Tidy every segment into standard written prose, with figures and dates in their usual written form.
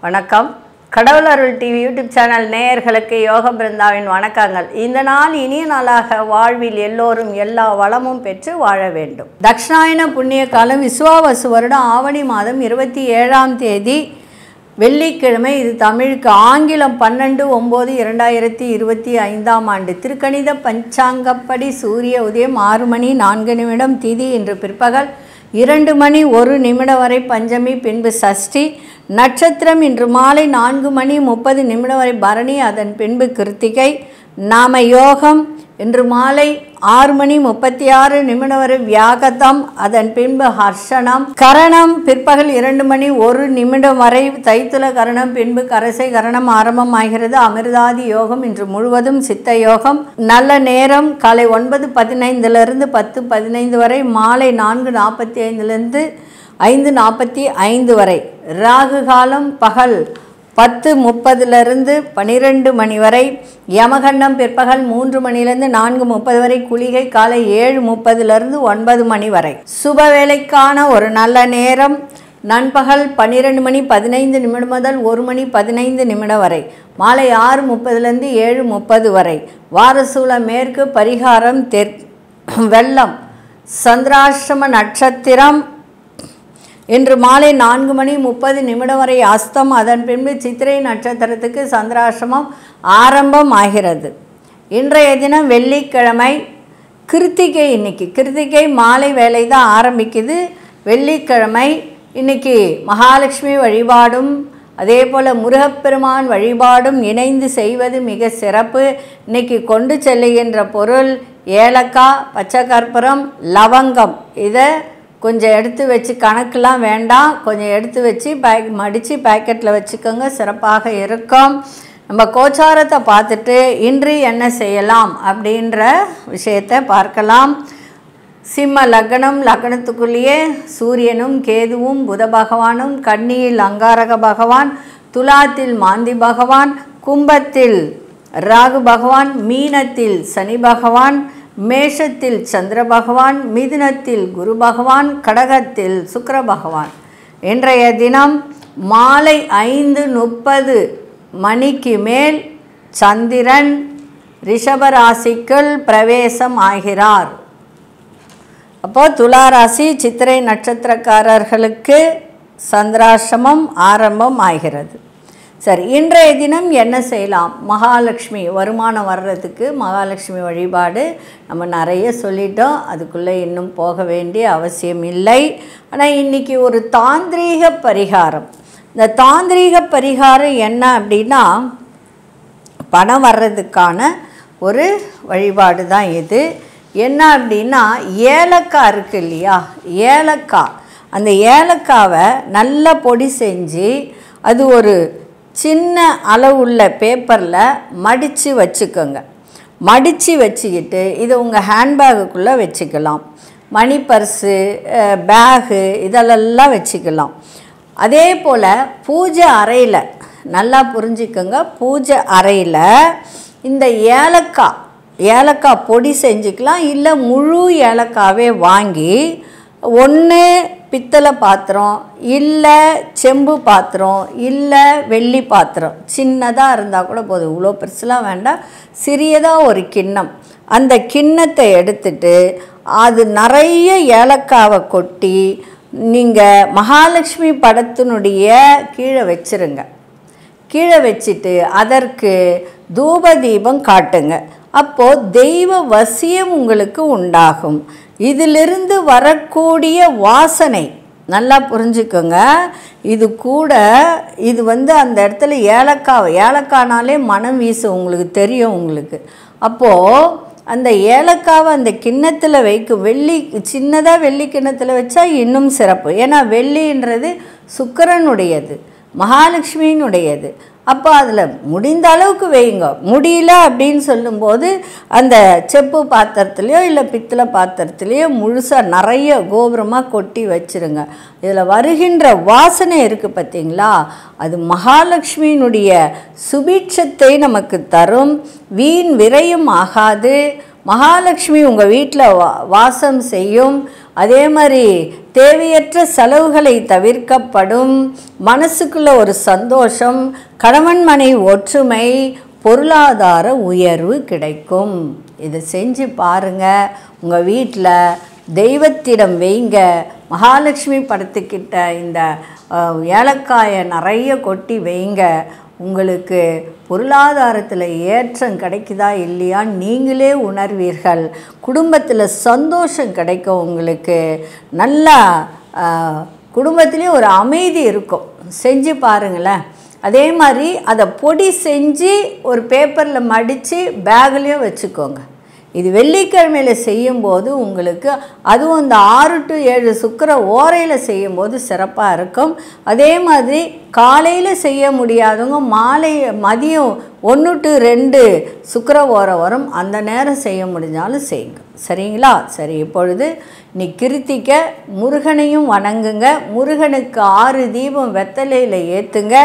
வணக்கம். கடவுள் அருள் TV YouTube channel நேயர்களுக்கு யோக பிருந்தாவின் வணக்கங்கள். இந்த நாள் இனிய நாளாக வாழ்வில் எல்லோரும் எல்லா வளமும் பெற்று வாழ வேண்டும். தக்ஷாயன புண்ணிய காலம் விசுவாவசு வருடம் ஆவணி மாதம் 27ஆம் தேதி வெள்ளிக்கிழமை. இது தமிழுக்கு. ஆங்கிலம் 12/9/2025ஆம் ஆண்டு. திருக்கணித பஞ்சாங்கப்படி சூரிய உதயம் 6 மணி 4 நிமிடம். திதி இன்று பிற்பகல் 2 மணி 1 நிமிடம் வரை பஞ்சமி, பின்பு சஷ்டி. நட்சத்திரம் இன்று மாலை 4 மணி 30 நிமிடம் வரை பரணி, அதன் பின்பு கிருத்திகை. நாம யோகம் இன்று மாலை 6 மணி 36 நிமிடம் வரை வியாகதம், அதன் பின்பு ஹர்ஷனம். கரணம் பிற்பகல் 2 மணி 1 நிமிடம் வரை தைத்துல கரணம், பின்பு கரசை கரணம் ஆரம்பமாகிறது. அமிர்தாதி யோகம் இன்று முழுவதும் சித்த யோகம். நல்ல நேரம் காலை 9:15 10:15 வரை, மாலை 4:45 5:45 வரை. ராகு காலம் பகல் 10:30 12 மணி வரை. யமகண்டம் பிற்பகல் 3 மணிலிருந்து 4:30 வரை. குளிகை காலை 7:30 9 மணி வரை. சுப வேலைக்கான ஒரு நல்ல நேரம் நண்பகல் 12 மணி 15 நிமிடம் முதல் 1 மணி 15 நிமிடம் வரை. மாலை 6:30 7:30 வரை. வாரசூல மேற்கு. பரிகாரம் வெள்ளம். சந்திராஷ்டம நட்சத்திரம் இன்று மாலை 4 மணி 30 நிமிடம் வரை அஸ்தம், அதன் பின்பு சித்திரை நட்சத்திரத்துக்கு சந்திராஷ்டமம் ஆரம்பம் ஆகிறது. இன்றைய தினம் வெள்ளிக்கிழமை. கிருத்திகை. இன்னைக்கு கிருத்திகை மாலை வேலை தான் ஆரம்பிக்குது. வெள்ளிக்கிழமை. இன்னைக்கு மகாலட்சுமி வழிபாடும் அதே போல் முருகப்பெருமான் வழிபாடும் இணைந்து செய்வது மிக சிறப்பு. இன்னைக்கு கொண்டு செல்லுகின்ற பொருள் ஏலக்காய், பச்சை கற்பூரம், லவங்கம். இதை கொஞ்சம் எடுத்து வச்சு, கணக்கெலாம் வேண்டாம், கொஞ்சம் எடுத்து வச்சு மடித்து பேக்கெட்டில் வச்சுக்கோங்க, சிறப்பாக இருக்கும். நம்ம கோச்சாரத்தை பார்த்துட்டு இன்று என்ன செய்யலாம் அப்படின்ற விஷயத்தை பார்க்கலாம். சிம்ம லக்னம். லக்னத்துக்குள்ளேயே சூரியனும் கேதுவும் புத பகவானும். கன்னியில் அங்காரக பகவான், துலாத்தில் மாந்தி பகவான், கும்பத்தில் ராகு பகவான், மீனத்தில் சனி பகவான், மேஷத்தில் சந்திர பகவான், மிதுனத்தில் குரு பகவான், கடகத்தில் சுக்கிர பகவான். இன்றைய தினம் மாலை 5:30 மணிக்கு மேல் சந்திரன் ரிஷபராசிக்குள் பிரவேசம் ஆகிறார். அப்போது துளாராசி சித்திரை நட்சத்திரக்காரர்களுக்கு சந்திராஷ்டமம் ஆரம்பம் ஆகிறது. சரி, இன்றைய தினம் என்ன செய்யலாம்? மகாலட்சுமி வருமானம் வர்றதுக்கு மகாலட்சுமி வழிபாடு நம்ம நிறைய சொல்லிட்டோம், அதுக்குள்ளே இன்னும் போக வேண்டிய அவசியம் இல்லை. ஆனால் இன்றைக்கி ஒரு தாந்திரீக பரிகாரம். இந்த தாந்திரீக பரிகாரம் என்ன அப்படின்னா, பணம் வர்றதுக்கான ஒரு வழிபாடு தான் இது. என்ன அப்படின்னா, ஏலக்காய் இருக்குது இல்லையா, ஏலக்காய். அந்த ஏலக்காவை நல்லா பொடி செஞ்சு அது ஒரு சின்ன அளவுள்ள பேப்பரில் மடித்து வச்சுக்கோங்க. மடித்து வச்சுக்கிட்டு இதை உங்கள் ஹேண்ட்பேக்குள்ளே வச்சுக்கலாம். மணி பர்ஸு, பேகு இதெல்லாம் வச்சுக்கலாம். அதே போல் பூஜை அறையில் நல்லா புரிஞ்சுக்கோங்க, பூஜை அறையில் இந்த ஏலக்காய் பொடி செஞ்சுக்கலாம். இல்லை முழு ஏலக்காவே வாங்கி ஒன்று பித்தளை பாத்திரம், இல்லை செம்பு பாத்திரம், இல்லை வெள்ளி பாத்திரம், சின்னதாக இருந்தால் கூட போதும், இவ்வளோ பெருசுலாம் வேண்டாம், சிறியதாக ஒரு கிண்ணம். அந்த கிண்ணத்தை எடுத்துட்டு அது நிறைய ஏலக்காவை கொட்டி நீங்கள் மகாலட்சுமி படத்தினுடைய கீழே வச்சுருங்க. கீழே வச்சுட்டு அதற்கு தூப தீபம் காட்டுங்க. அப்போது தெய்வ வசியம் உங்களுக்கு உண்டாகும். இதிலிருந்து வரக்கூடிய வாசனை நல்லா புரிஞ்சுக்கோங்க. இது கூட இது அந்த இடத்துல ஏலக்காய்னாலே மனம் வீசும், உங்களுக்கு தெரியும் உங்களுக்கு. அப்போது அந்த ஏலக்காவை அந்த கிண்ணத்தில் வைக்கும். சின்னதாக வெள்ளி கிண்ணத்தில் வச்சா இன்னும் சிறப்பு. ஏன்னா வெள்ளின்றது சுக்கிரனுடையது, மகாலட்சுமியினுடையது. அப்போ அதில் முடிந்த அளவுக்கு வைங்க. முடியல அப்படின்னு சொல்லும்போது அந்த செப்பு பாத்திரத்துலேயோ இல்லை பித்தளை பாத்திரத்துலேயோ முழுசாக நிறைய கோபுரமாக கொட்டி வச்சுருங்க. இதில் வருகின்ற வாசனை இருக்குது பார்த்தீங்களா, அது மகாலட்சுமியினுடைய சுபீட்சத்தை நமக்கு தரும். வீண் விரயம் ஆகாது. மகாலட்சுமி உங்கள் வீட்டில் வாசம் செய்யும். அதே மாதிரி தேவையற்ற செலவுகளை தவிர்க்கப்படும், மனசுக்குள்ள ஒரு சந்தோஷம், கணவன் மனைவி ஒற்றுமை, பொருளாதார உயர்வு கிடைக்கும். இதை செஞ்சு பாருங்கள். உங்கள் வீட்டில் தெய்வத்திடம் வைங்க. மகாலட்சுமி படத்துக்கிட்ட இந்த ஏலக்காயை நிறைய கொட்டி வைங்க. உங்களுக்கு பொருளாதாரத்தில் ஏற்றம் கிடைக்குதா இல்லையான்னு நீங்களே உணர்வீர்கள். குடும்பத்தில் சந்தோஷம் கிடைக்கும். உங்களுக்கு நல்லா குடும்பத்திலே ஒரு அமைதி இருக்கும். செஞ்சு பாருங்களேன். அதே மாதிரி அதை பொடி செஞ்சு ஒரு பேப்பரில் மடித்து பேக்லேயும் வச்சுக்கோங்க. இது வெள்ளிக்கிழமையில் செய்யும்போது உங்களுக்கு, அதுவும் இந்த 6 to 7 சுக்கிர ஓரையில் செய்யும்போது சிறப்பாக இருக்கும். அதே மாதிரி காலையில் செய்ய முடியாதவங்க மதியம் 1 to 2 சுக்கிர ஓரை வரும், அந்த நேரம் செய்ய முடிஞ்சாலும் செய்யுங்க. சரிங்களா? சரி, இப்பொழுது நீ கிருத்திகை முருகனையும் வணங்குங்க. முருகனுக்கு 6 தீபம் வெத்தலையில் ஏற்றுங்க.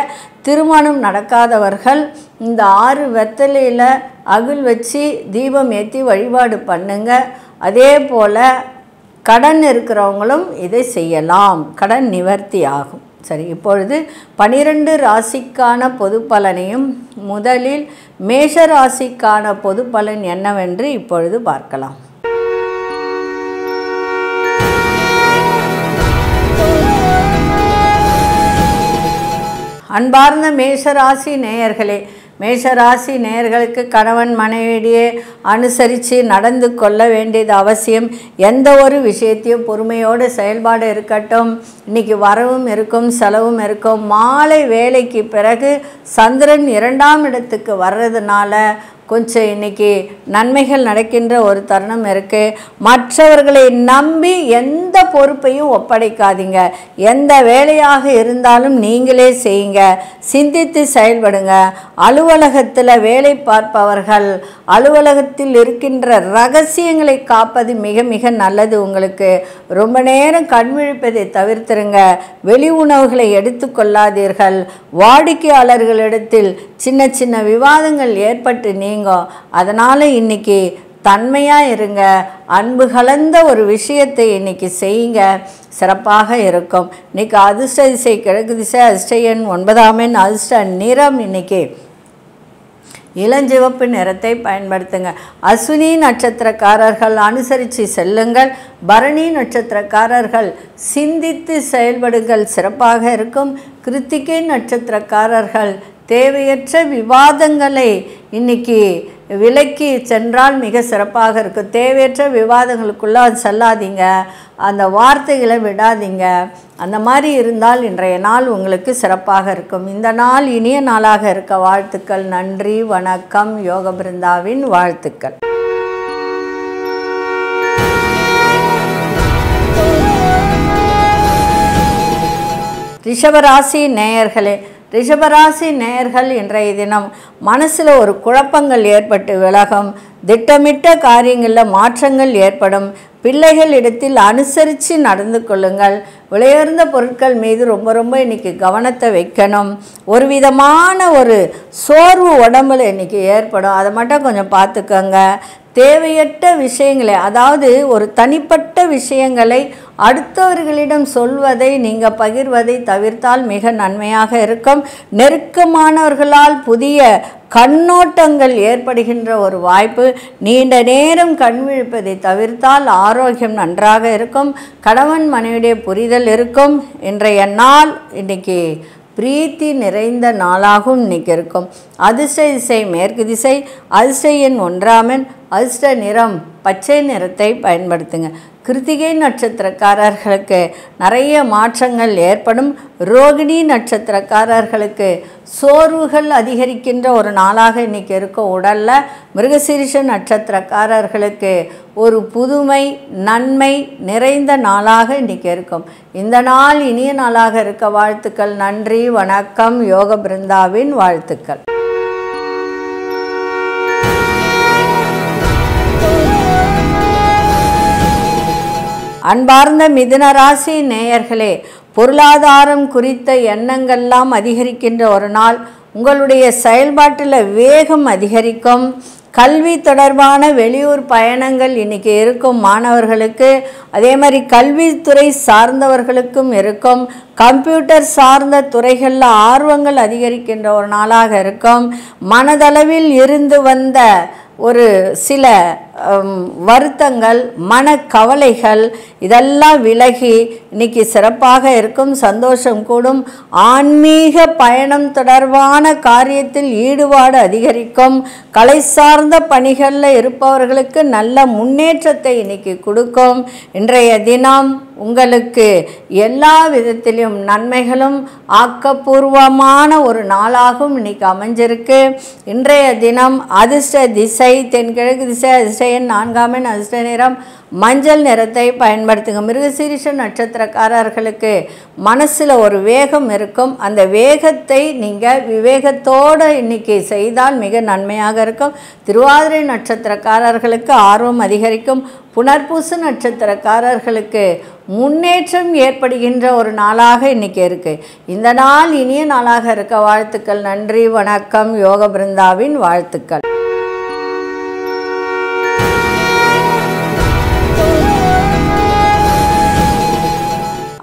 திருமணம் நடக்காதவர்கள் இந்த 6 வெத்தலையில் அகில் வச்சு தீபம் ஏற்றி வழிபாடு பண்ணுங்க. அதே போல் கடன் இருக்கிறவங்களும் இதை செய்யலாம். கடன் நிவர்த்தி ஆகும். சரி, இப்பொழுது 12 ராசிக்கான பொது பலனையும் முதலில் மேஷ ராசிக்கான பொது பலன் என்னவென்று இப்பொழுது பார்க்கலாம். அன்பார்ந்த மேஷராசி நேயர்களே, மேஷராசி நேயர்களுக்கு கணவன் மனைவியிடையே அனுசரித்து நடந்து கொள்ள வேண்டியது அவசியம். எந்த ஒரு விஷயத்தையும் பொறுமையோடு செயல்பாடு இருக்கட்டும். இன்றைக்கி வரவும் இருக்கும், செலவும் இருக்கும். மாலை வேலைக்கு பிறகு சந்திரன் 2ஆம் இடத்துக்கு வர்றதுனால கொஞ்சம் இன்றைக்கி நன்மைகள் நடக்கின்ற ஒரு தருணம் இருக்குது. மற்றவர்களை நம்பி எந்த பொறுப்பையும் ஒப்படைக்காதீங்க. எந்த வேலையாக இருந்தாலும் நீங்களே செய்யுங்க. சிந்தித்து செயல்படுங்க. அலுவலகத்தில் வேலை பார்ப்பவர்கள் அலுவலகத்தில் இருக்கின்ற ரகசியங்களை காப்பது மிக மிக நல்லது. உங்களுக்கு ரொம்ப நேரம் கண்விழிப்பதை தவிர்த்துருங்க. வெளி உணவுகளை எடுத்துக்கொள்ளாதீர்கள். வாடிக்கையாளர்களிடத்தில் சின்ன சின்ன விவாதங்கள் ஏற்பட்டு நீங்கும். அதனால் இன்றைக்கி தன்மையாக இருங்க. அன்பு கலந்த ஒரு விஷயத்தை இன்றைக்கி செய்யுங்க. சிறப்பாக இருக்கும். இன்றைக்கி அதிர்ஷ்ட திசை கிழக்கு திசை, அதிர்ஷ்ட எண் 9ஆம் எண், அதிர்ஷ்ட நிறம் இன்றைக்கி இளஞ்சிவப்பு நிறத்தை பயன்படுத்துங்க. அஸ்வினி நட்சத்திரக்காரர்கள் அனுசரித்து செல்லுங்கள். பரணி நட்சத்திரக்காரர்கள் சிந்தித்து செயல்படுங்கள். சிறப்பாக இருக்கும். கிருத்திகை நட்சத்திரக்காரர்கள் தேவையற்ற விவாதங்களை இன்றைக்கி விலக்கி சென்றால் மிக சிறப்பாக இருக்கும். தேவையற்ற விவாதங்களுக்குள்ளே செல்லாதீங்க. அந்த வார்த்தைகளை விடாதீங்க. அந்த மாதிரி இருந்தால் இன்றைய நாள் உங்களுக்கு சிறப்பாக இருக்கும். இந்த நாள் இனிய நாளாக இருக்க வாழ்த்துக்கள். நன்றி, வணக்கம். யோக பிருந்தாவின் வாழ்த்துக்கள். ரிஷபராசி நேயர்களே, ரிஷபராசி நேயர்கள் இன்றைய தினம் மனசில் ஒரு குழப்பங்கள் ஏற்பட்டு விலகும். திட்டமிட்ட காரியங்களில் மாற்றங்கள் ஏற்படும். பிள்ளைகளிடத்தில் அனுசரித்து நடந்து கொள்ளுங்கள். விலையுயர்ந்த பொருட்கள் மீது ரொம்ப இன்றைக்கி கவனத்தை வைக்கணும். ஒரு விதமான ஒரு சோர்வு உடம்புல இன்றைக்கி ஏற்படும். அதை மட்டும் கொஞ்சம் பார்த்துக்கோங்க. தேவையற்ற விஷயங்களை, அதாவது ஒரு தனிப்பட்ட விஷயங்களை அடுத்தவர்களிடம் சொல்வதை நீங்கள் பகிர்வதை தவிர்த்தால் மிக நன்மையாக இருக்கும். நெருக்கமானவர்களால் புதிய கண்ணோட்டங்கள் ஏற்படுகின்ற ஒரு வாய்ப்பு. நீண்ட நேரம் கண் விழிப்பதை தவிர்த்தால் ஆரோக்கியம் நன்றாக இருக்கும். கணவன் மனைவியுடைய புரிதல் இருக்கும். இன்றைய நாள் இன்றைக்கி பிரீத்தி நிறைந்த நாளாகவும் இன்றைக்கி இருக்கும். அதிர்ஷ்ட திசை மேற்கு திசை, அதிர்ஷ்ட எண் 1ஆம் எண், அதிர்ஷ்ட நிறம் பச்சை நிறத்தை பயன்படுத்துங்க. கிருத்திகை நட்சத்திரக்காரர்களுக்கு நிறைய மாற்றங்கள் ஏற்படும். ரோகிணி நட்சத்திரக்காரர்களுக்கு சோர்வுகள் அதிகரிக்கின்ற ஒரு நாளாக இன்றைக்கி இருக்கும் உடலில். மிருகசீரிஷ நட்சத்திரக்காரர்களுக்கு ஒரு புதுமை நன்மை நிறைந்த நாளாக இன்றைக்கி இருக்கும். இந்த நாள் இனிய நாளாக இருக்க வாழ்த்துக்கள். நன்றி, வணக்கம். யோக பிருந்தாவின் வாழ்த்துக்கள். அன்பார்ந்த மிதுனராசி நேயர்களே, பொருளாதாரம் குறித்த எண்ணங்கள்லாம் அதிகரிக்கின்ற ஒரு நாள். உங்களுடைய செயல்பாட்டில் வேகம் அதிகரிக்கும். கல்வி தொடர்பான வெளியூர் பயணங்கள் இன்றைக்கி இருக்கும் மாணவர்களுக்கு, அதே மாதிரி கல்வித்துறை சார்ந்தவர்களுக்கும் இருக்கும். கம்ப்யூட்டர் சார்ந்த துறைகளில் ஆர்வங்கள் அதிகரிக்கின்ற ஒரு நாளாக இருக்கும். மனதளவில் இருந்து வந்த ஒரு சில வருத்தங்கள், மனக்கவலைகள் இதெல்லாம் விலகி இன்னைக்கு சிறப்பாக இருக்கும். சந்தோஷம் கூடும். ஆன்மீக பயணம் தொடர்பான காரியத்தில் ஈடுபாடு அதிகரிக்கும். கலை சார்ந்த பணிகளில் இருப்பவர்களுக்கு நல்ல முன்னேற்றத்தை இன்னைக்கு கொடுக்கும். இன்றைய தினம் உங்களுக்கு எல்லா விதத்திலும் நன்மைகளும் ஆக்கப்பூர்வமான ஒரு நாளாகவும் இன்னைக்கு அமைஞ்சிருக்கு. இன்றைய தினம் அதிர்ஷ்ட திசை தென்கிழக்கு திசை, அதிர்ஷ்ட எண் 4ஆம் எண், அதிர்ஷ்ட நிறம் மஞ்சள் நிறத்தை பயன்படுத்துங்க. மிருகசீரிஷ நட்சத்திரக்காரர்களுக்கு மனசில் ஒரு வேகம் இருக்கும். அந்த வேகத்தை நீங்கள் விவேகத்தோடு இன்னைக்கு செய்தால் மிக நன்மையாக இருக்கும். திருவாதிரை நட்சத்திரக்காரர்களுக்கு ஆர்வம் அதிகரிக்கும். புனர்பூச நட்சத்திரக்காரர்களுக்கு முன்னேற்றம் ஏற்படுகின்ற ஒரு நாளாக இன்னைக்கு இருக்குது. இந்த நாள் இனிய நாளாக இருக்க வாழ்த்துக்கள். நன்றி, வணக்கம். யோக பிருந்தாவின் வாழ்த்துக்கள்.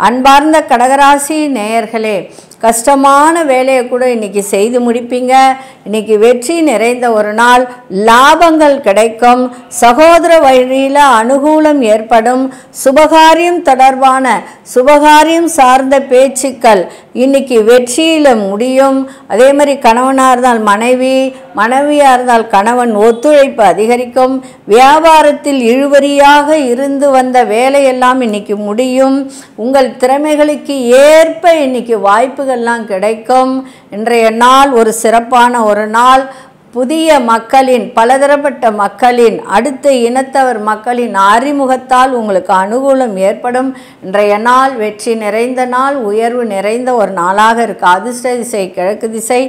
அன்பார்ந்த கடகராசி நேயர்களே, கஷ்டமான வேலையை கூட இன்றைக்கி செய்து முடிப்பீங்க. இன்றைக்கி வெற்றி நிறைந்த ஒரு நாள். லாபங்கள் கிடைக்கும். சகோதர வழியில் அனுகூலம் ஏற்படும். சுபகாரியம் தொடர்பான சுபகாரியம் சார்ந்த பேச்சுக்கள் இன்றைக்கி வெற்றியில் முடியும். அதே மாதிரி கணவனாக இருந்தால் மனைவி, மனைவியாக இருந்தால் கணவன் ஒத்துழைப்பு அதிகரிக்கும். வியாபாரத்தில் இழுபறியாக இருந்து வந்த வேலையெல்லாம் இன்றைக்கி முடியும். உங்கள் திறமைகளுக்கு ஏற்ப இன்றைக்கி வாய்ப்புகள்லாம் கிடைக்கும். இன்றைய நாள் ஒரு சிறப்பான ஒரு நாள். புதிய மக்களின், பலதரப்பட்ட மக்களின், அடுத்த இனத்தவர் மக்களின் அறிமுகத்தால் உங்களுக்கு அனுகூலம் ஏற்படும். இன்றைய நாள் வெற்றி நிறைந்த நாள், உயர்வு நிறைந்த ஒரு நாளாக இருக்குது. அதிர்ஷ்ட திசை கிழக்கு திசை,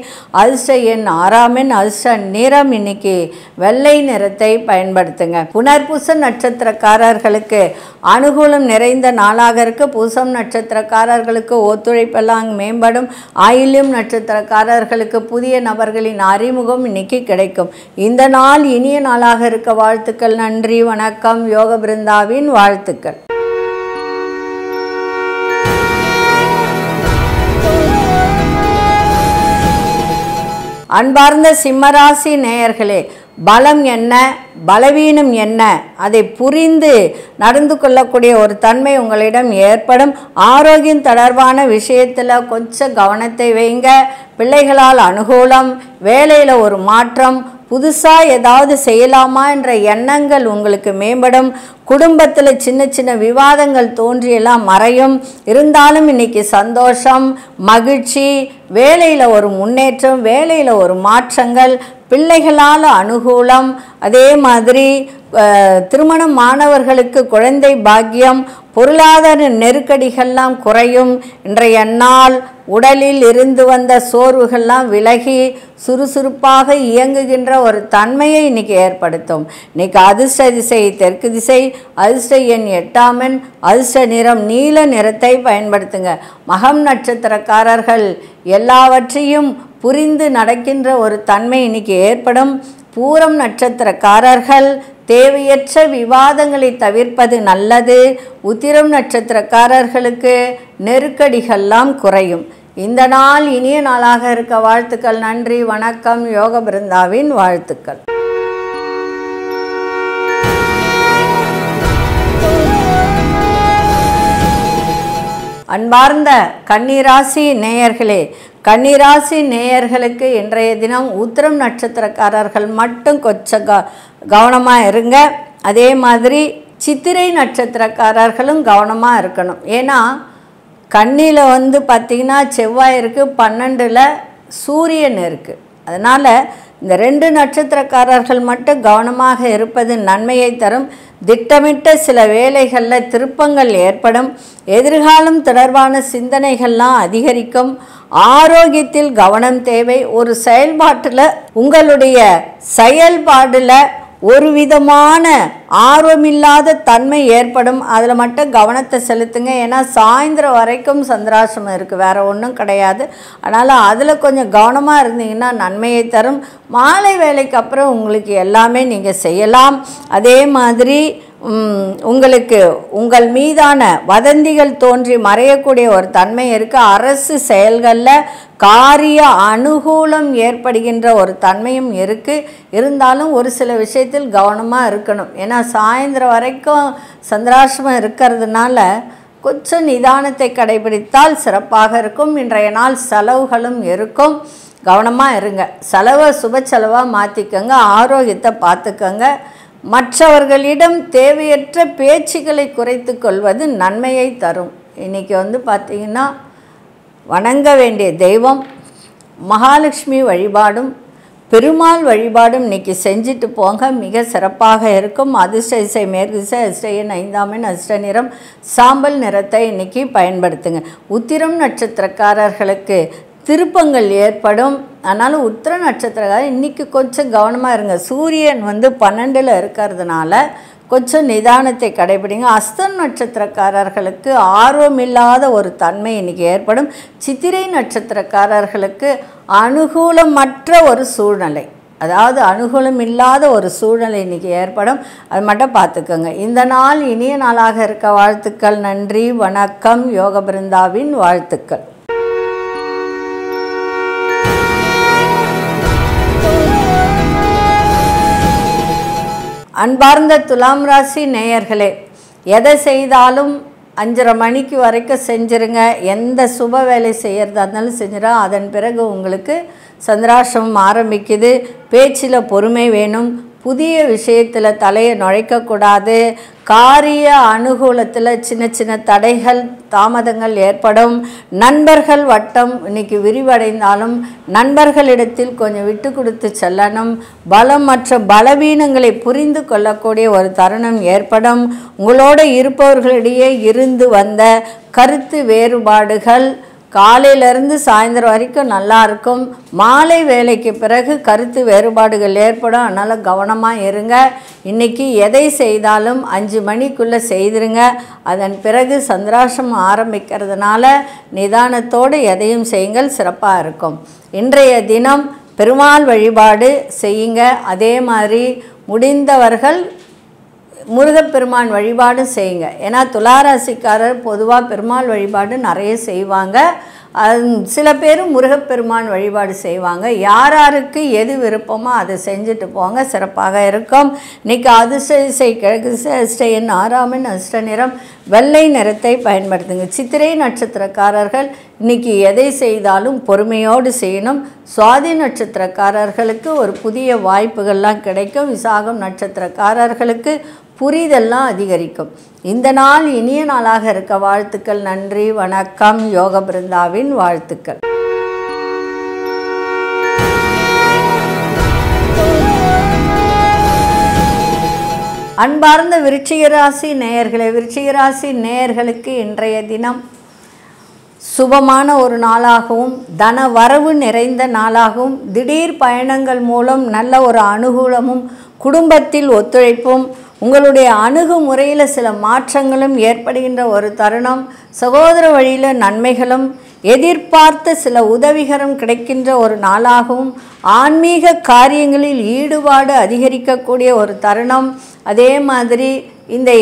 அதிர்ஷ்ட எண் 6ஆம் எண், அதிர்ஷ்ட நிறம் இன்னைக்கு வெள்ளை நிறத்தை பயன்படுத்துங்க. புனர்பூச நட்சத்திரக்காரர்களுக்கு அனுகூலம் நிறைந்த நாளாக இருக்குது. பூசம் நட்சத்திரக்காரர்களுக்கு ஒத்துழைப்பெல்லாம் மேம்படும். ஆயில்யம் நட்சத்திரக்காரர்களுக்கு புதிய நபர்களின் அறிமுகம் இன்னைக்கு கிடைக்கும். இந்த நாள் இனிய நாளாக இருக்க வாழ்த்துக்கள். நன்றி, வணக்கம். யோக பிருந்தாவின் வாழ்த்துக்கள். அன்பார்ந்த சிம்மராசி நேயர்களே, பலம் என்ன, பலவீனம் என்ன, அதை புரிந்து நடந்து கொள்ளக்கூடிய ஒரு தன்மை உங்களிடம் ஏற்படும். ஆரோக்கியம் தொடர்பான விஷயத்தில் கொஞ்சம் கவனத்தை வைங்க. பிள்ளைகளால் அனுகூலம், வேலையில் ஒரு மாற்றம், புதுசாக ஏதாவது செய்யலாமா என்ற எண்ணங்கள் உங்களுக்கு மேம்படும். குடும்பத்தில் சின்ன சின்ன விவாதங்கள் தோன்றியெல்லாம் மறையும். இருந்தாலும் இன்றைக்கி சந்தோஷம், மகிழ்ச்சி, வேலையில் ஒரு முன்னேற்றம், வேலையில் ஒரு மாற்றங்கள், பிள்ளைகளால் அனுகூலம். அதே மாதிரி திருமணம் மாணவர்களுக்கு குழந்தை பாக்கியம், பொருளாதார நெருக்கடிகள்லாம் குறையும். இன்றைய நாள் உடலில் இருந்து வந்த சோர்வுகள்லாம் விலகி சுறுசுறுப்பாக இயங்குகின்ற ஒரு தன்மையை இன்றைக்கி ஏற்படுத்தும். இன்றைக்கி அதிர்ஷ்ட திசை தெற்கு திசை, அதிர்ஷ்ட எண் 8ஆம் எண், அதிர்ஷ்ட நிறம் நீல நிறத்தை பயன்படுத்துங்க. மகம் நட்சத்திரக்காரர்கள் எல்லாவற்றையும் புரிந்து நடக்கின்ற ஒரு தன்மை இன்றைக்கி ஏற்படும். பூரம் நட்சத்திரக்காரர்கள் தேவையற்ற விவாதங்களை தவிர்ப்பது நல்லது. உத்திரம் நட்சத்திரக்காரர்களுக்கு நெருக்கடிகள்லாம் குறையும். இந்த நாள் இனிய நாளாக இருக்க வாழ்த்துக்கள். நன்றி, வணக்கம். யோக பிருந்தாவின் வாழ்த்துக்கள். அன்பார்ந்த கன்னிராசி நேயர்களே, கன்னிராசி நேயர்களுக்கு இன்றைய தினம் உத்திரம் நட்சத்திரக்காரர்கள் மட்டும் கொஞ்சம் கவனமாக இருங்க. அதே மாதிரி சித்திரை நட்சத்திரக்காரர்களும் கவனமாக இருக்கணும். ஏன்னா கன்னியில் பார்த்திங்கன்னா செவ்வாய் இருக்குது, 12ல் சூரியன் இருக்குது. அதனால் இந்த 2 நட்சத்திரக்காரர்கள் மட்டும் கவனமாக இருப்பது நன்மையை தரும். திட்டமிட்ட சில வேலைகளில் திருப்பங்கள் ஏற்படும். எதிர்காலம் தொடர்பான சிந்தனைகள்லாம் அதிகரிக்கும். ஆரோக்கியத்தில் கவனம் தேவை. ஒரு செயல்பாட்டில் உங்களுடைய செயல்பாடில் ஒரு விதமான ஆர்வமில்லாத தன்மை ஏற்படும். அதில் மட்டும் கவனத்தை செலுத்துங்க. ஏன்னா சாயந்தரம் வரைக்கும் சந்திராசிரமம் இருக்குது, வேறு ஒன்றும் கிடையாது. அதனால் அதில் கொஞ்சம் கவனமாக இருந்தீங்கன்னா நன்மையை தரும். மாலை வேலைக்கு அப்புறம் உங்களுக்கு எல்லாமே நீங்கள் செய்யலாம். அதே மாதிரி உங்களுக்கு உங்கள் மீதான வதந்திகள் தோன்றி மறையக்கூடிய ஒரு தன்மை இருக்குது. அரசு செயல்களில் காரிய அனுகூலம் ஏற்படுகின்ற ஒரு தன்மையும் இருக்குது. இருந்தாலும் ஒரு சில விஷயத்தில் கவனமாக இருக்கணும். ஏன்னா சாயந்தரம் வரைக்கும் சந்திராசிரமம் இருக்கிறதுனால கொஞ்சம் நிதானத்தை கடைபிடித்தால் சிறப்பாக இருக்கும். இன்றைய நாள் செலவுகளும் இருக்கும், கவனமாக இருங்க. செலவை சுப செலவாக மாற்றிக்கோங்க. ஆரோக்கியத்தை பார்த்துக்கோங்க. மற்றவர்களிடம் தேவையற்ற பேச்சுக்களை குறைத்து கொள்வது நன்மையை தரும். இன்றைக்கி பார்த்திங்கன்னா வணங்க வேண்டிய தெய்வம் மகாலட்சுமி வழிபாடும் பெருமாள் வழிபாடும் இன்றைக்கி செஞ்சுட்டு போங்க, மிக சிறப்பாக இருக்கும். அதிர்ஷ்ட திசை மேற்கு திசை, அதிர்ஷ்ட எண் 5ஆம் எண், அதிர்ஷ்ட நிறம் சாம்பல் நிறத்தை இன்றைக்கி பயன்படுத்துங்க. உத்திரம் நட்சத்திரக்காரர்களுக்கு திருப்பங்கள் ஏற்படும். அதனால் உத்திர நட்சத்திரக்காரர் இன்றைக்கி கொஞ்சம் கவனமாக இருங்க. சூரியன் 12ல் இருக்கிறதுனால கொஞ்சம் நிதானத்தை கடைபிடிங்க. அஸ்தம் நட்சத்திரக்காரர்களுக்கு ஆர்வமில்லாத ஒரு தன்மை இன்றைக்கி ஏற்படும். சித்திரை நட்சத்திரக்காரர்களுக்கு அனுகூலமற்ற ஒரு சூழ்நிலை, அதாவது அனுகூலம் இல்லாத ஒரு சூழ்நிலை இன்றைக்கி ஏற்படும். அது மட்டும் பார்த்துக்கோங்க. இந்த நாள் இனிய நாளாக இருக்க வாழ்த்துக்கள். நன்றி, வணக்கம். யோக பிருந்தாவின் வாழ்த்துக்கள். அன்பார்ந்த துலாம் ராசி நேயர்களே, எதை செய்தாலும் 5:30 மணிக்கு வரைக்கும் செஞ்சுருங்க. எந்த சுப வேலை செய்கிறதா இருந்தாலும் செஞ்சிடா. அதன் பிறகு உங்களுக்கு சந்திராசிரமம் ஆரம்பிக்குது. பேச்சில் பொறுமை வேணும். புதிய விஷயத்தில் தலையை நுழைக்கக்கூடாது. காரிய அனுகூலத்தில் சின்ன சின்ன தடைகள் தாமதங்கள் ஏற்படும். நண்பர்கள் வட்டம் இன்றைக்கி விரிவடைந்தாலும் நண்பர்களிடத்தில் கொஞ்சம் விட்டு கொடுத்து செல்லணும். பலம் மற்ற பலவீனங்களை புரிந்து கொள்ளக்கூடிய ஒரு தருணம் ஏற்படும். உங்களோடு இருப்பவர்களிடையே இருந்து வந்த கருத்து வேறுபாடுகள் காலையிலேருந்து சாயந்தரம் வரைக்கும் நல்லா இருக்கும். மாலை வேலைக்கு பிறகு கருத்து வேறுபாடுகள் ஏற்படும். அதனால் கவனமாக இருங்க. இன்றைக்கி எதை செய்தாலும் 5 மணிக்குள்ளே செய்திருங்க. அதன் பிறகு சந்திராசிரமம் ஆரம்பிக்கிறதுனால நிதானத்தோடு எதையும் செய்யுங்கள், சிறப்பாக இருக்கும். இன்றைய தினம் பெருமாள் வழிபாடு செய்யுங்க. அதே மாதிரி முடிந்தவர்கள் முருகப்பெருமான் வழிபாடு செய்யுங்க. ஏன்னா துளாராசிக்காரர் பொதுவாக பெருமாள் வழிபாடு நிறைய செய்வாங்க. சில பேர் முருகப்பெருமான் வழிபாடு செய்வாங்க. யாராருக்கு எது விருப்பமோ அதை செஞ்சுட்டு போங்க, சிறப்பாக இருக்கும். இன்றைக்கி அதிர்ஷ்ட திசை கிழக்கு திசை, அதிர்ஷ்ட எண் 6ஆம் எண், அதிர்ஷ்ட நிறம் வெள்ளை நிறத்தை பயன்படுத்துங்க. சித்திரை நட்சத்திரக்காரர்கள் இன்றைக்கி எதை செய்தாலும் பொறுமையோடு செய்யணும். சுவாதி நட்சத்திரக்காரர்களுக்கு ஒரு புதிய வாய்ப்புகள்லாம் கிடைக்கும். விசாகம் நட்சத்திரக்காரர்களுக்கு புரிதெல்லாம் அதிகரிக்கும். இந்த நாள் இனிய நாளாக இருக்க வாழ்த்துக்கள். நன்றி, வணக்கம். யோக பிருந்தாவின் வாழ்த்துக்கள். அன்பார்ந்த விருச்சிக ராசி நேயர்களே, விருச்சிக ராசி நேயர்களுக்கு இன்றைய தினம் சுபமான ஒரு நாளாகவும் தன வரவு நிறைந்த நாளாகவும் திடீர் பயணங்கள் மூலம் நல்ல ஒரு அனுகூலமும் குடும்பத்தில் ஒத்துழைப்பும் உங்களுடைய அணுகுமுறையில் சில மாற்றங்களும் ஏற்படுகின்ற ஒரு தருணம். சகோதர வழியில் நன்மைகளும் எதிர்பார்த்த சில உதவிகரம் கிடைக்கின்ற ஒரு நாளாகவும் ஆன்மீக காரியங்களில் ஈடுபாடு அதிகரிக்கக்கூடிய ஒரு தருணம். அதே மாதிரி இந்த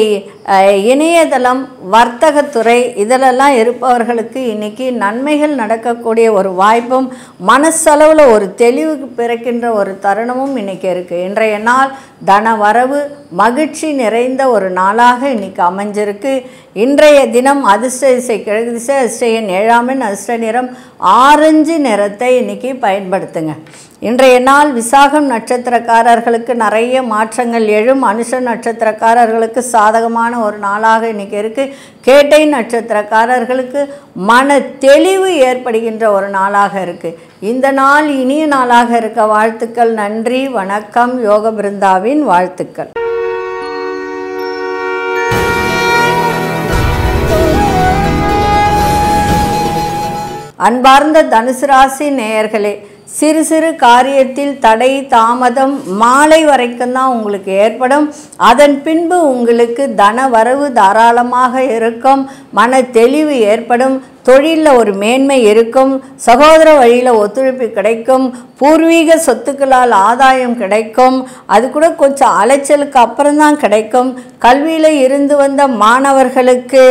இணையதளம் வர்த்தகத்துறை இதிலெல்லாம் இருப்பவர்களுக்கு இன்றைக்கி நன்மைகள் நடக்கக்கூடிய ஒரு வாய்ப்பும் மனசளவில் ஒரு தெளிவு பிறக்கின்ற ஒரு தருணமும் இன்றைக்கி இருக்குது. இன்றைய நாள் தன வரவு மகிழ்ச்சி நிறைந்த ஒரு நாளாக இன்றைக்கி அமைஞ்சிருக்கு. இன்றைய தினம் அதிர்ஷ்ட திசை கிழக்கு திசை, அதிர்ஷ்ட எண் 7ஆம் எண், அதிர்ஷ்ட நிறம் ஆரஞ்சு நிறத்தை இன்றைக்கி பயன்படுத்துங்க. இன்றைய நாள் விசாகம் நட்சத்திரக்காரர்களுக்கு நிறைய மாற்றங்கள் எழும். அனுஷ நட்சத்திரக்காரர்களுக்கு சாதகமான ஒரு நாளாக இன்றைக்கி இருக்குது. கேட்டை நட்சத்திரக்காரர்களுக்கு மன தெளிவு ஏற்படுகின்ற ஒரு நாளாக இருக்குது. இந்த நாள் இனிய நாளாக இருக்க வாழ்த்துக்கள். நன்றி, வணக்கம். யோக பிருந்தாவின் வாழ்த்துக்கள். அன்பார்ந்த தனுசு ராசி நேயர்களே, சிறு சிறு காரியத்தில் தடை தாமதம் மாலை வரைக்கும் தான் உங்களுக்கு ஏற்படும். அதன் பின்பு உங்களுக்கு தன வரவு தாராளமாக இருக்கும். மன தெளிவு ஏற்படும். தொழிலில் ஒரு மேன்மை இருக்கும். சகோதர வழியில் ஒத்துழைப்பு கிடைக்கும். பூர்வீக சொத்துக்களால் ஆதாயம் கிடைக்கும். அது கூட கொஞ்சம் அலைச்சலுக்கு அப்புறம்தான் கிடைக்கும். கல்வியில் இருந்து வந்த மாணவர்களுக்கு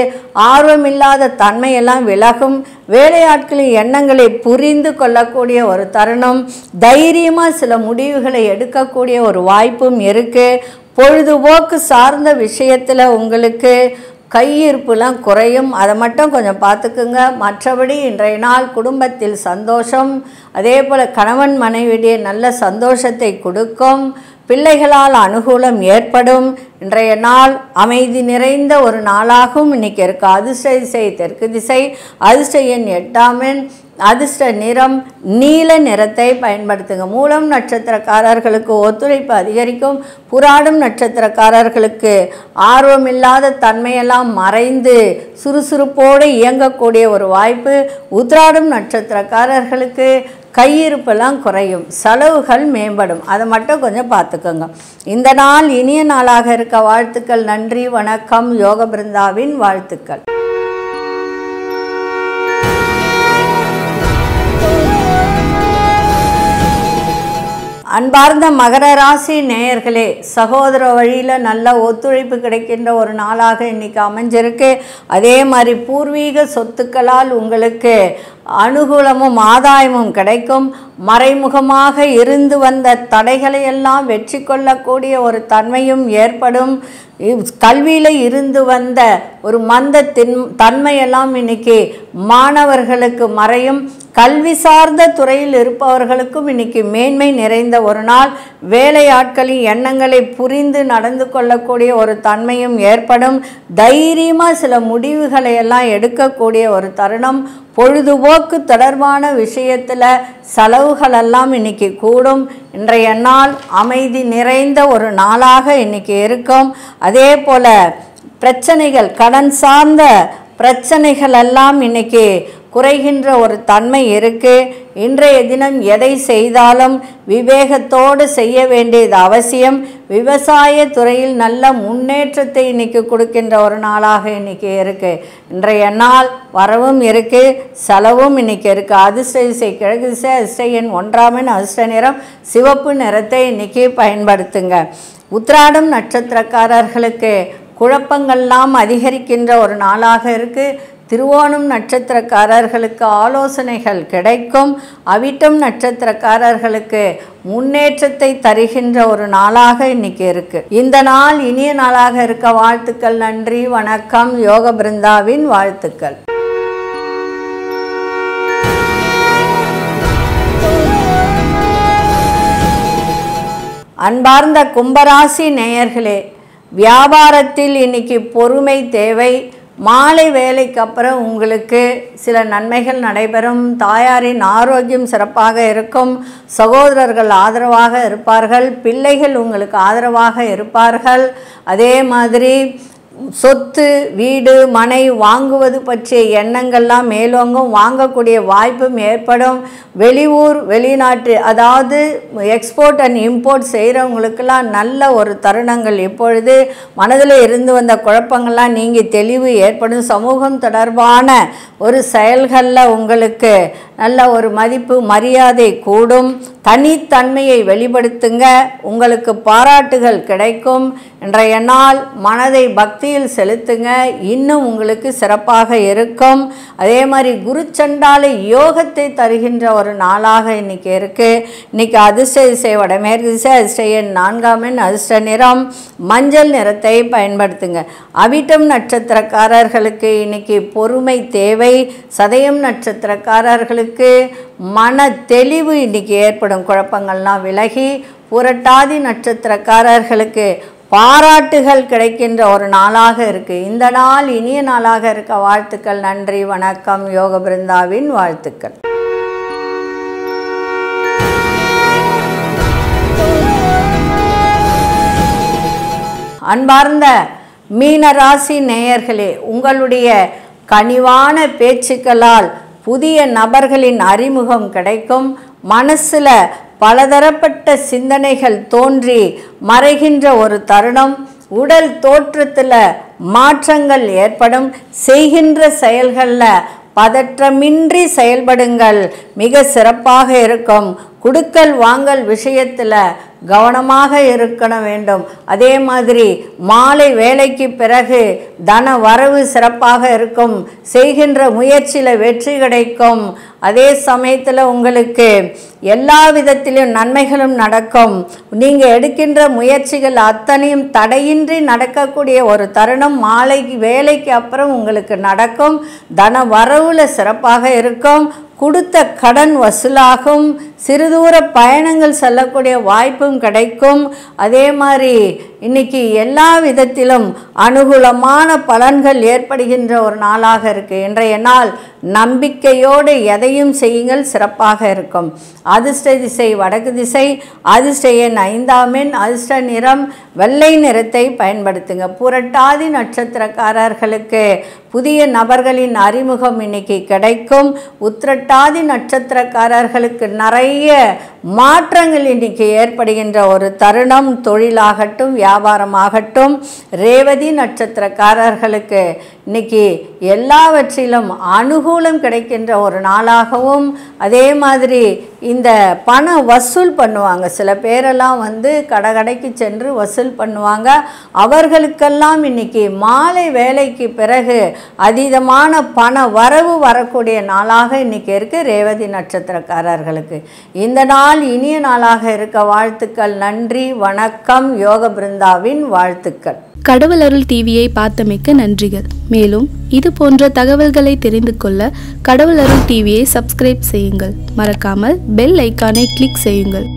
ஆர்வமில்லாத தன்மையெல்லாம் விலகும். வேலையாட்களின் எண்ணங்களை புரிந்து கொள்ளக்கூடிய ஒரு தருணம். தைரியமாக சில முடிவுகளை எடுக்கக்கூடிய ஒரு வாய்ப்பும் இருக்குது. பொழுதுபோக்கு சார்ந்த விஷயத்தில் உங்களுக்கு கையிருப்புலாம் குறையும். அதை மட்டும் கொஞ்சம் பார்த்துக்குங்க. மற்றபடி இன்றைய நாள் குடும்பத்தில் சந்தோஷம். அதே போல் கணவன் மனைவியிடையே நல்ல சந்தோஷத்தை கொடுக்கும். பிள்ளைகளால் அனுகூலம் ஏற்படும். இன்றைய நாள் அமைதி நிறைந்த ஒரு நாளாகவும் இன்றைக்கி இருக்குது. அதிர்ஷ்ட திசை தெற்கு திசை. அதிர்ஷ்ட எண் 8 அதிர்ஷ்ட நிறம் நீல நிறத்தை பயன்படுத்துங்க. மூலம் நட்சத்திரக்காரர்களுக்கு ஒத்துழைப்பு அதிகரிக்கும். புராடம் நட்சத்திரக்காரர்களுக்கு ஆர்வமில்லாத தன்மையெல்லாம் மறைந்து சுறுசுறுப்போடு இயங்கக்கூடிய ஒரு வாய்ப்பு. உத்திராடம் நட்சத்திரக்காரர்களுக்கு கையிருப்பெல்லாம் குறையும். செலவுகள் மேம்படும். அதை மட்டும் கொஞ்சம் பார்த்துக்கோங்க. இந்த நாள் இனிய நாளாக இருக்க வாழ்த்துக்கள். நன்றி, வணக்கம். யோக பிருந்தாவின் வாழ்த்துக்கள். அன்பார்ந்த மகர ராசி நேயர்களே, சகோதர வழியில் நல்ல ஒத்துழைப்பு கிடைக்கின்ற ஒரு நாளாக இன்றைக்கி அமைஞ்சிருக்கு. அதே மாதிரி பூர்வீக சொத்துக்களால் உங்களுக்கு அனுகூலமும் ஆதாயமும் கிடைக்கும். மறைமுகமாக இருந்து வந்த தடைகளையெல்லாம் வெற்றி கொள்ளக்கூடிய ஒரு தன்மையும் ஏற்படும். கல்வியில் இருந்து வந்த ஒரு மந்த தன்மையெல்லாம் இன்னைக்கு மாணவர்களுக்கு மறையும். கல்வி சார்ந்த துறையில் இருப்பவர்களுக்கும் இன்னைக்கு மேன்மை நிறைந்த ஒரு நாள். வேலையாட்களின் எண்ணங்களை புரிந்து நடந்து கொள்ளக்கூடிய ஒரு தன்மையும் ஏற்படும். தைரியமாக சில முடிவுகளை எல்லாம் எடுக்கக்கூடிய ஒரு தருணம். பொழுதுபோக்கு தொடர்பான விஷயத்தில் செலவுகளெல்லாம் இன்றைக்கி கூடும். இன்றைய நாள் அமைதி நிறைந்த ஒரு நாளாக இன்றைக்கி இருக்கும். அதே போல் பிரச்சனைகள், கடன் சார்ந்த பிரச்சனைகள் எல்லாம் இன்றைக்கி குறைகின்ற ஒரு தன்மை இருக்குது. இன்றைய தினம் எதை செய்தாலும் விவேகத்தோடு செய்ய வேண்டியது அவசியம். விவசாய துறையில் நல்ல முன்னேற்றத்தை இன்றைக்கி கொடுக்கின்ற ஒரு நாளாக இன்றைக்கி இருக்குது. இன்றைய நாள் வரவும் இருக்குது, செலவும் இன்றைக்கி இருக்குது. அதிர்ஷ்ட திசை கிழக்கு திசை. அதிர்ஷ்ட எண் 1 அதிர்ஷ்ட நிறம் சிவப்பு நிறத்தை இன்றைக்கி பயன்படுத்துங்க. உத்திராடம் நட்சத்திரக்காரர்களுக்கு குழப்பங்கள்லாம் அதிகரிக்கின்ற ஒரு நாளாக இருக்குது. திருவோணம் நட்சத்திரக்காரர்களுக்கு ஆலோசனைகள் கிடைக்கும். அவிட்டம் நட்சத்திரக்காரர்களுக்கு முன்னேற்றத்தை தருகின்ற ஒரு நாளாக இன்னைக்கு இருக்கு. இந்த நாள் இனிய நாளாக இருக்க வாழ்த்துக்கள். நன்றி, வணக்கம். யோக பிருந்தாவின் வாழ்த்துக்கள். அன்பார்ந்த கும்பராசி நேயர்களே, வியாபாரத்தில் இன்னைக்கு பொறுமை தேவை. மாலை வேலைக்கு அப்புறம் உங்களுக்கு சில நன்மைகள் நடைபெறும். தாயாரின் ஆரோக்கியம் சிறப்பாக இருக்கும். சகோதரர்கள் ஆதரவாக இருப்பார்கள். பிள்ளைகள் உங்களுக்கு ஆதரவாக இருப்பார்கள். அதே மாதிரி சொத்து, வீடு, மனை வாங்குவது பற்றிய எண்ணங்கள்லாம் மேலோங்கும். வாங்கக்கூடிய வாய்ப்பும் ஏற்படும். வெளியூர், வெளிநாட்டு, அதாவது எக்ஸ்போர்ட் அண்ட் இம்போர்ட் செய்கிறவங்களுக்கெல்லாம் நல்ல ஒரு தருணங்கள். இப்பொழுது மனதில் இருந்து வந்த குழப்பங்கள்லாம் நீங்கி தெளிவு ஏற்படும். சமூகம் தொடர்பான ஒரு செயல்களில் உங்களுக்கு நல்ல ஒரு மதிப்பு, மரியாதை கூடும். தனித்தன்மையை வெளிப்படுத்துங்க. உங்களுக்கு பாராட்டுகள் கிடைக்கும். இன்றைய நாள் மனதை பக்தியில் செலுத்துங்க. இன்னும் உங்களுக்கு சிறப்பாக இருக்கும். அதே மாதிரி குருச்சண்டால யோகத்தை தருகின்ற ஒரு நாளாக இன்னைக்கு இருக்குது. இன்னைக்கு அதிர்ஷ்ட திசை வடமேற்கு திசை. அதிர்ஷ்ட எண் 4 அதிர்ஷ்ட நிறம் மஞ்சள் நிறத்தை பயன்படுத்துங்க. அவிட்டம் நட்சத்திரக்காரர்களுக்கு இன்னைக்கு பொறுமை தேவை. சதயம் நட்சத்திரக்காரர்களுக்கு மன தெளிவு இன்னைக்கு ஏற்படும். குழப்பங்கள்லாம் விலகி. புரட்டாதி நட்சத்திரக்காரர்களுக்கு பாராட்டுகள் கிடைக்கின்ற ஒரு நாளாக இருக்குது. இந்த நாள் இனிய நாளாக இருக்க வாழ்த்துக்கள். நன்றி, வணக்கம். யோக பிருந்தாவின் வாழ்த்துக்கள். அன்பார்ந்த மீன ராசி நேயர்களே, உங்களுடைய கனிவான பேச்சுக்களால் புதிய நபர்களின் அறிமுகம் கிடைக்கும். மனசில் பலதரப்பட்ட சிந்தனைகள் தோன்றி மறைகின்ற ஒரு தருணம். உடல் தோற்றத்தில் மாற்றங்கள் ஏற்படும். செய்கின்ற செயல்களில் பதற்றமின்றி செயல்படுங்கள், மிக சிறப்பாக இருக்கும். குடுக்கல் வாங்கல் விஷயத்தில் கவனமாக இருக்க வேண்டும். அதே மாதிரி மாலை வேலைக்கு பிறகு தன வரவு சிறப்பாக இருக்கும். செய்கின்ற முயற்சியில் வெற்றி கிடைக்கும். அதே சமயத்தில் உங்களுக்கு எல்லா விதத்திலும் நன்மைகளும் நடக்கும். நீங்கள் எடுக்கின்ற முயற்சிகள் அத்தனையும் தடையின்றி நடக்கக்கூடிய ஒரு தருணம் மாலை வேலைக்கு அப்புறம் உங்களுக்கு நடக்கும். தன வரவுல சிறப்பாக இருக்கும். கொடுத்த கடன் வசூலாகும். சிறுதூர பயணங்கள் செல்லக்கூடிய வாய்ப்பும் கிடைக்கும். அதே மாதிரி இன்னைக்கு எல்லா விதத்திலும் அனுகூலமான பலன்கள் ஏற்படுகின்ற ஒரு நாளாக இருக்குது. இன்றைய நாள் நம்பிக்கையோடு எதையும் செய்யுங்கள், சிறப்பாக இருக்கும். அதிர்ஷ்ட திசை வடக்கு திசை. அதிர்ஷ்ட எண் 5ஆம் எண். அதிர்ஷ்ட நிறம் வெள்ளை நிறத்தை பயன்படுத்துங்க. புரட்டாதி நட்சத்திரக்காரர்களுக்கு புதிய நபர்களின் அறிமுகம் இன்னைக்கு கிடைக்கும். உத்திரட்டாதி நட்சத்திரக்காரர்களுக்கு நிறைய மாற்றங்கள் இன்னைக்கு ஏற்படுகின்ற ஒரு தருணம். தொழிலாகட்டும் வியாபாரமாகட்டும். ரேவதி நட்சத்திரக்காரர்களுக்கு இன்னைக்கு எல்லாவற்றிலும் அனுகூலம் கிடைக்கின்ற ஒரு நாளாகவும், அதே மாதிரி இந்த பண வசூல் பண்ணுவாங்க. சில பேரெல்லாம் கடைக்கு சென்று வசூல் பண்ணுவாங்க. அவர்களுக்கெல்லாம் இன்னைக்கு மாலை வேலைக்கு பிறகு அதீதமான பண வரவு வரக்கூடிய நாளாக இன்னைக்கு இருக்கு ரேவதி நட்சத்திரக்காரர்களுக்கு. இந்த நாள் இனிய நாளாக இருக்க வாழ்த்துக்கள். நன்றி, வணக்கம். யோக பிருந்தாவின் வாழ்த்துக்கள். கடவுள் அருள் டிவியை பார்த்தமைக்கு நன்றிகள். மேலும் இது போன்ற தகவல்களை தெரிந்து கொள்ள கடவுள் அருள் டிவியை சப்ஸ்கிரைப் செய்யுங்கள். மறக்காமல் பெல் ஐக்கானை கிளிக் செய்யுங்கள்.